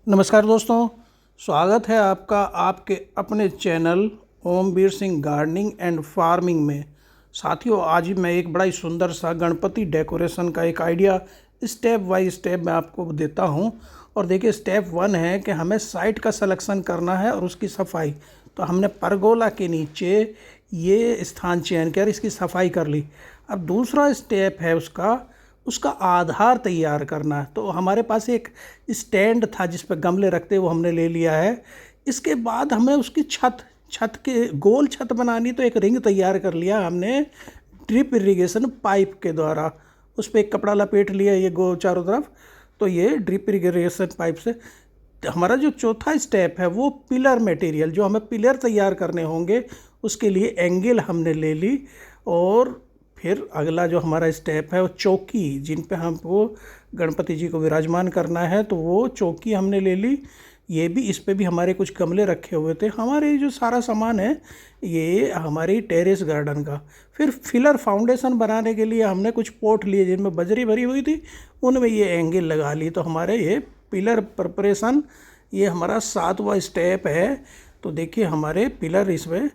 नमस्कार दोस्तों, स्वागत है आपका आपके अपने channel Omveer Singh gardening and farming में। साथियों, आज मैं एक बड़ा ही सुंदर सा गणपति डेकोरेशन का एक आइडिया स्टेप बाय स्टेप मैं आपको देता हूं। और देखिए, स्टेप 1 है कि हमें साइट का सिलेक्शन करना है और उसकी सफाई। तो हमने परगोला के नीचे ये स्थान चयन किया, इसकी सफाई कर ली। अब दूसरा स्टेप है उसका आधार तैयार करना है। तो हमारे पास एक स्टैंड था जिस पर गमले रखते, वो हमने ले लिया है। इसके बाद हमें उसकी छत के गोल छत बनानी, तो एक रिंग तैयार कर लिया हमने ड्रिप इरिगेशन पाइप के द्वारा। उस पर एक कपड़ा लपेट लिया ये गो चारों तरफ। तो ये ड्रिप इरिगेशन पाइप से हमारा जो चौथा स्टेप है वो पिलर मटेरियल, जो हमें पिलर तैयार करने होंगे, उसके लिए एंगल हमने ले ली। और फिर अगला जो हमारा स्टेप है वो चौकी, जिन पे हमको गणपति जी को विराजमान करना है, तो वो चौकी हमने ले ली। ये भी, इस पे भी हमारे कुछ गमले रखे हुए थे। हमारे जो सारा सामान है ये हमारी टेरेस गार्डन का। फिर फिलर फाउंडेशन बनाने के लिए हमने कुछ पोट लिए जिनमें बजरी भरी हुई थी, उनमें ये एंगल लगा ली। तो हमारे ये पिलर प्रिपरेशन, ये हमारा 7वां स्टेप है। तो देखिए, हमारे पिलर इसमें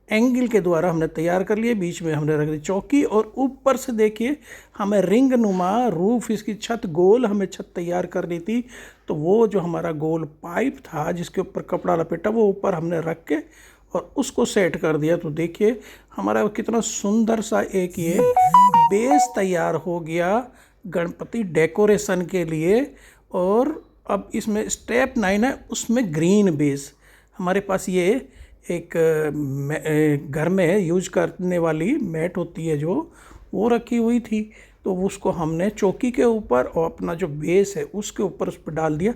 एंगल के द्वारा हमने तैयार कर लिए। बीच में हमने रख दी चौकी, और ऊपर से देखिए हमें रिंग नुमा रूफ, इसकी छत गोल हमें छत तैयार करनी थी। तो वो जो हमारा गोल पाइप था जिसके ऊपर कपड़ा लपेटा, वो ऊपर हमने रख के और उसको सेट कर दिया। तो देखिए हमारा कितना सुंदर सा एक ये बेस तैयार हो गया गणपति डेकोरेशन के लिए। और अब इसमें स्टेप 9 है, उसमें ग्रीन बेस। हमारे पास ये एक घर में यूज करने वाली मैट होती है जो, वो रखी हुई थी। तो उसको हमने चौकी के ऊपर और अपना जो बेस है उसके ऊपर उस पर डाल दिया।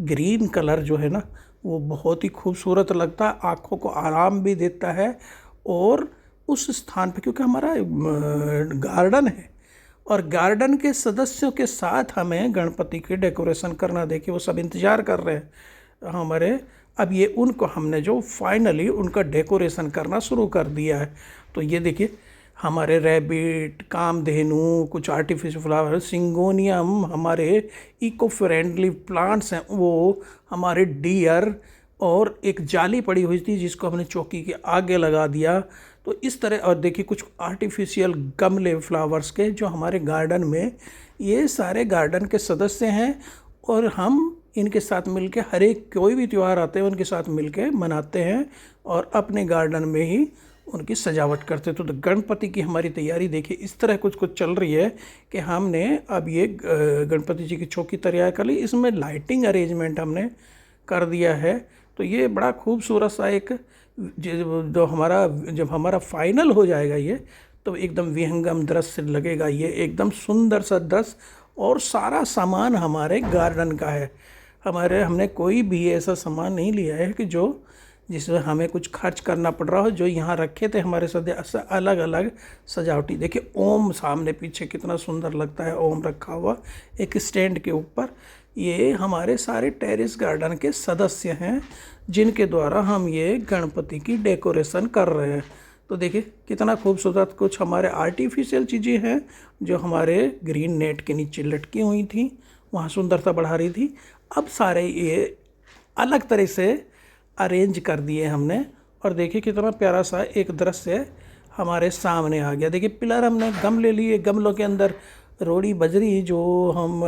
ग्रीन कलर जो है ना, वो बहुत ही खूबसूरत लगता है, आँखों को आराम भी देता है। और उस स्थान पे, क्योंकि हमारा गार्डन है और गार्डन के सदस्यों के साथ हमें गणपति के डेकोरेशन करना, देखिए वो सब इंतज़ार कर रहे हैं हमारे। अब ये उनको हमने जो फाइनली उनका डेकोरेशन करना शुरू कर दिया है। तो ये देखिए हमारे रैबिट, कामधेनु, कुछ आर्टिफिशियल फ्लावर, सिंगोनियम, हमारे इको फ्रेंडली प्लांट्स हैं वो, हमारे डियर, और एक जाली पड़ी हुई थी जिसको हमने चौकी के आगे लगा दिया। तो इस तरह, और देखिए कुछ आर्टिफिशियल गमले फ्लावर्स के जो हमारे गार्डन में, ये सारे गार्डन के सदस्य हैं। और हम इनके साथ मिलके हर एक कोई भी त्यौहार आते हैं उनके साथ मिलके मनाते हैं और अपने गार्डन में ही उनकी सजावट करते हैं। तो गणपति की हमारी तैयारी देखिए इस तरह कुछ चल रही है कि हमने अब ये गणपति जी की चौकी तैयार कर ली। इसमें लाइटिंग अरेंजमेंट हमने कर दिया है। तो ये बड़ा खूबसूरत सा एक जब हमारा फाइनल हो जाएगा ये, तो एकदम विहंगम दृश्य लगेगा। ये एकदम सुंदर सा दृश्य, और सारा सामान हमारे गार्डन का है। हमने कोई भी ऐसा सामान नहीं लिया है कि जिसमें हमें कुछ खर्च करना पड़ रहा हो। जो यहाँ रखे थे हमारे साथ अलग अलग सजावटी, देखिए ओम सामने पीछे कितना सुंदर लगता है, ओम रखा हुआ एक स्टैंड के ऊपर। ये हमारे सारे टेरेस गार्डन के सदस्य हैं जिनके द्वारा हम ये गणपति की डेकोरेशन कर रहे हैं। तो देखिए कितना खूबसूरत कुछ हमारे आर्टिफिशियल चीज़ें हैं जो हमारे ग्रीन नेट के नीचे लटकी हुई थी, वहाँ सुंदरता बढ़ा रही थी। अब सारे ये अलग तरह से अरेंज कर दिए हमने, और देखिए कितना प्यारा सा एक दृश्य हमारे सामने आ गया। देखिए पिलर हमने गमले लिए, गमलों के अंदर रोड़ी बजरी जो हम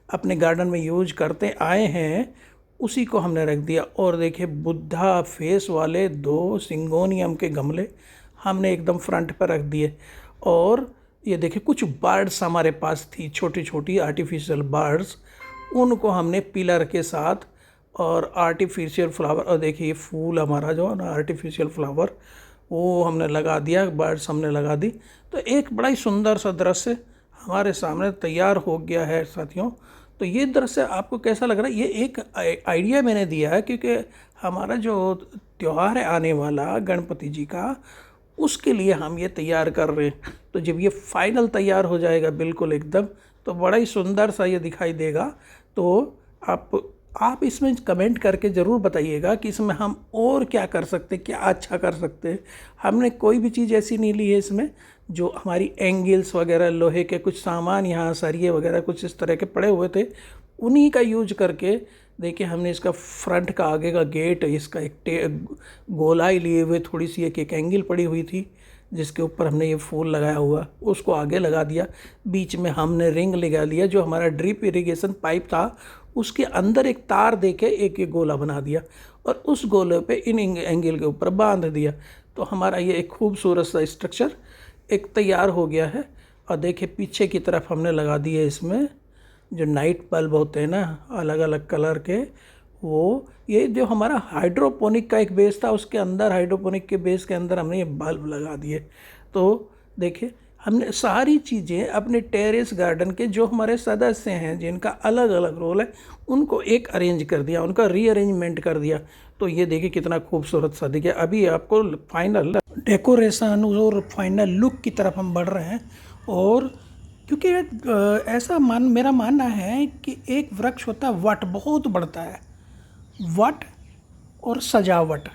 अपने गार्डन में यूज करते आए हैं उसी को हमने रख दिया। और देखिए बुद्धा फेस वाले 2 सिंगोनियम के गमले हमने एकदम फ्रंट पर रख दिए। और ये देखिए कुछ बर्ड्स हमारे पास थी, छोटी छोटी आर्टिफिशियल बर्ड्स, उनको हमने पिलर के साथ, और आर्टिफिशियल फ्लावर, और देखिए ये फूल हमारा जो है ना आर्टिफिशियल फ्लावर, वो हमने लगा दिया, बर्ड्स हमने लगा दी। तो एक बड़ा ही सुंदर सा दृश्य हमारे सामने तैयार हो गया है साथियों। तो ये दृश्य आपको कैसा लग रहा है? ये एक आइडिया मैंने दिया है क्योंकि हमारा जो त्यौहार है आने वाला गणपति जी का, उसके लिए हम ये तैयार कर रहे हैं। तो जब ये फाइनल तैयार हो जाएगा बिल्कुल एकदम, तो बड़ा ही सुंदर सा ये दिखाई देगा। तो आप आप इसमें कमेंट करके ज़रूर बताइएगा कि इसमें हम और क्या कर सकते हैं, क्या अच्छा कर सकते हैं। हमने कोई भी चीज़ ऐसी नहीं ली है इसमें। जो हमारी एंगल्स वगैरह, लोहे के कुछ सामान, यहाँ सरिये वगैरह कुछ इस तरह के पड़े हुए थे, उन्हीं का यूज करके देखिए हमने इसका फ्रंट का आगे का गेट, इसका एक गोलाई लिए हुए थोड़ी सी एक एंगल पड़ी हुई थी जिसके ऊपर हमने ये फूल लगाया हुआ, उसको आगे लगा दिया। बीच में हमने रिंग लगा लिया। जो हमारा ड्रिप इरिगेशन पाइप था उसके अंदर एक तार देके एक गोला बना दिया और उस गोले पे इन एंगल के ऊपर बांध दिया। तो हमारा ये एक खूबसूरत सा स्ट्रक्चर एक तैयार हो गया है। और देखिए पीछे की तरफ हमने लगा दिए इसमें जो नाइट बल्ब होते हैं ना, अलग अलग कलर के, वो ये जो हमारा हाइड्रोपोनिक का एक बेस था उसके अंदर, हाइड्रोपोनिक के बेस के अंदर हमने ये बल्ब लगा दिए। तो देखिए हमने सारी चीज़ें अपने टेरेस गार्डन के जो हमारे सदस्य हैं जिनका अलग अलग रोल है उनको एक अरेंज कर दिया, उनका रीअरेंजमेंट कर दिया। तो ये देखिए कितना खूबसूरत सा दिखे। अभी आपको फाइनल डेकोरेशन और फाइनल लुक की तरफ हम बढ़ रहे हैं। और क्योंकि ऐसा मेरा मानना है कि एक वृक्ष होता है वट, बहुत बढ़ता है। वट और सजावट,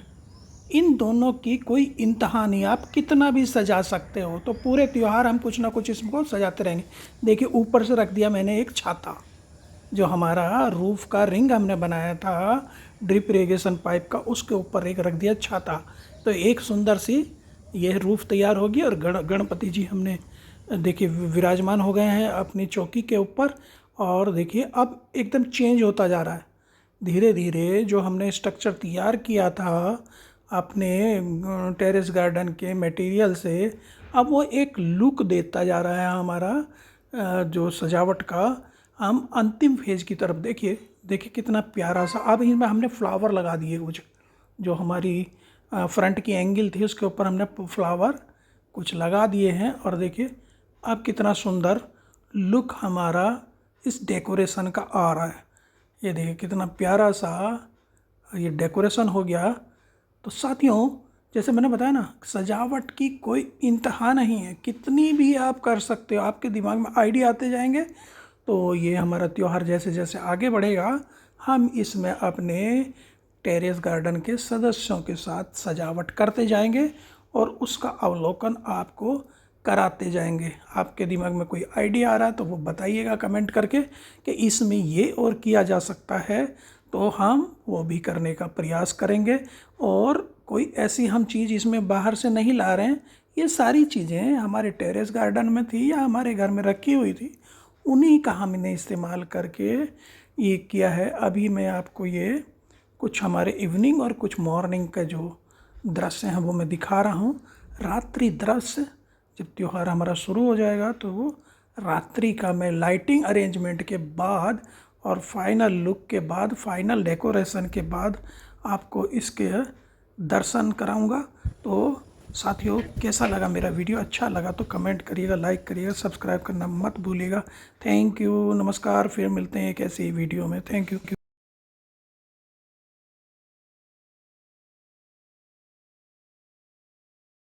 इन दोनों की कोई इंतहा नहीं। आप कितना भी सजा सकते हो। तो पूरे त्यौहार हम कुछ ना कुछ इसको सजाते रहेंगे। देखिए ऊपर से रख दिया मैंने एक छाता, जो हमारा रूफ का रिंग हमने बनाया था ड्रिप इरिगेशन पाइप का, उसके ऊपर एक रख दिया छाता। तो एक सुंदर सी यह रूफ तैयार होगी। और गणपति जी हमने देखिए विराजमान हो गए हैं अपनी चौकी के ऊपर। और देखिए अब एकदम चेंज होता जा रहा है धीरे धीरे। जो हमने स्ट्रक्चर तैयार किया था अपने टेरेस गार्डन के मटेरियल से, अब वो एक लुक देता जा रहा है हमारा जो सजावट का। हम अंतिम फेज की तरफ देखिए कितना प्यारा सा। अब इनमें हमने फ्लावर लगा दिए कुछ, जो हमारी फ्रंट की एंगल थी उसके ऊपर हमने फ्लावर कुछ लगा दिए हैं। और देखिए अब कितना सुंदर लुक हमारा इस डेकोरेशन का आ रहा है। ये देखिए कितना प्यारा सा ये डेकोरेशन हो गया। तो साथियों, जैसे मैंने बताया ना, सजावट की कोई इंतहा नहीं है, कितनी भी आप कर सकते हो। आपके दिमाग में आइडिया आते जाएंगे। तो ये हमारा त्यौहार जैसे जैसे आगे बढ़ेगा, हम इसमें अपने टेरेस गार्डन के सदस्यों के साथ सजावट करते जाएंगे और उसका अवलोकन आपको कराते जाएंगे। आपके दिमाग में कोई आइडिया आ रहा है तो वो बताइएगा कमेंट करके कि इसमें ये और किया जा सकता है, तो हम वो भी करने का प्रयास करेंगे। और कोई ऐसी हम चीज़ इसमें बाहर से नहीं ला रहे हैं। ये सारी चीज़ें हमारे टेरेस गार्डन में थी या हमारे घर में रखी हुई थी, उन्हीं का हमने इस्तेमाल करके ये किया है। अभी मैं आपको ये कुछ हमारे इवनिंग और कुछ मॉर्निंग का जो दृश्य हैं वो मैं दिखा रहा हूँ। रात्रि दृश्य, जब त्यौहार हमारा शुरू हो जाएगा तो वो रात्रि का मैं लाइटिंग अरेंजमेंट के बाद और फाइनल लुक के बाद, फाइनल डेकोरेशन के बाद आपको इसके दर्शन कराऊंगा। तो साथियों, कैसा लगा मेरा वीडियो? अच्छा लगा तो कमेंट करिएगा, लाइक करिएगा, सब्सक्राइब करना मत भूलिएगा। थैंक यू, नमस्कार। फिर मिलते हैं एक ऐसी वीडियो में। Thank you.